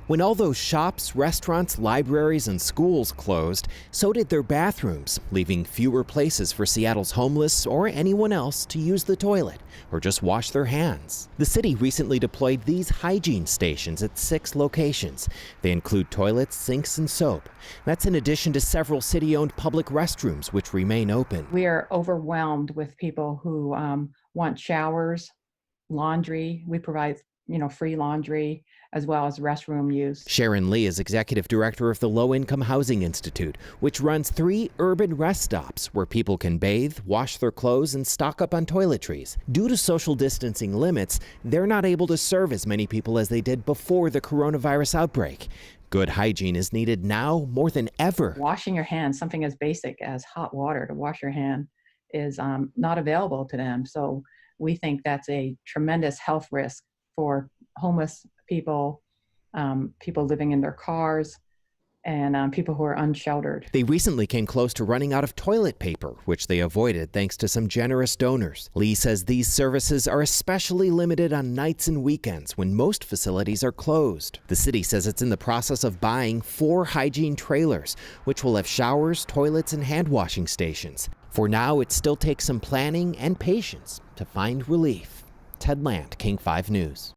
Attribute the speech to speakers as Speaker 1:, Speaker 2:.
Speaker 1: When all those shops, restaurants, libraries, and schools closed, so did their bathrooms, leaving fewer places for Seattle's homeless or anyone else to use the toilet or just wash their hands. The city recently deployed these hygiene stations at 6 locations. They include toilets, sinks, and soap. That's in addition to several city-owned public restrooms, which remain open.
Speaker 2: We are overwhelmed with people who want showers, laundry. We provide, free laundry as well as restroom use.
Speaker 1: Sharon Lee is executive director of the Low Income Housing Institute, which runs 3 urban rest stops where people can bathe, wash their clothes, and stock up on toiletries. Due to social distancing limits, they're not able to serve as many people as they did before the coronavirus outbreak. Good hygiene is needed now more than ever.
Speaker 2: Washing your hands, something as basic as hot water to wash your hand, is not available to them. So we think that's a tremendous health risk for homeless people, people living in their cars, and people who are unsheltered.
Speaker 1: They recently came close to running out of toilet paper, which they avoided thanks to some generous donors. Lee says these services are especially limited on nights and weekends when most facilities are closed. The city says it's in the process of buying 4 hygiene trailers, which will have showers, toilets, and hand washing stations. For now, it still takes some planning and patience to find relief. Ted Land, King 5 News.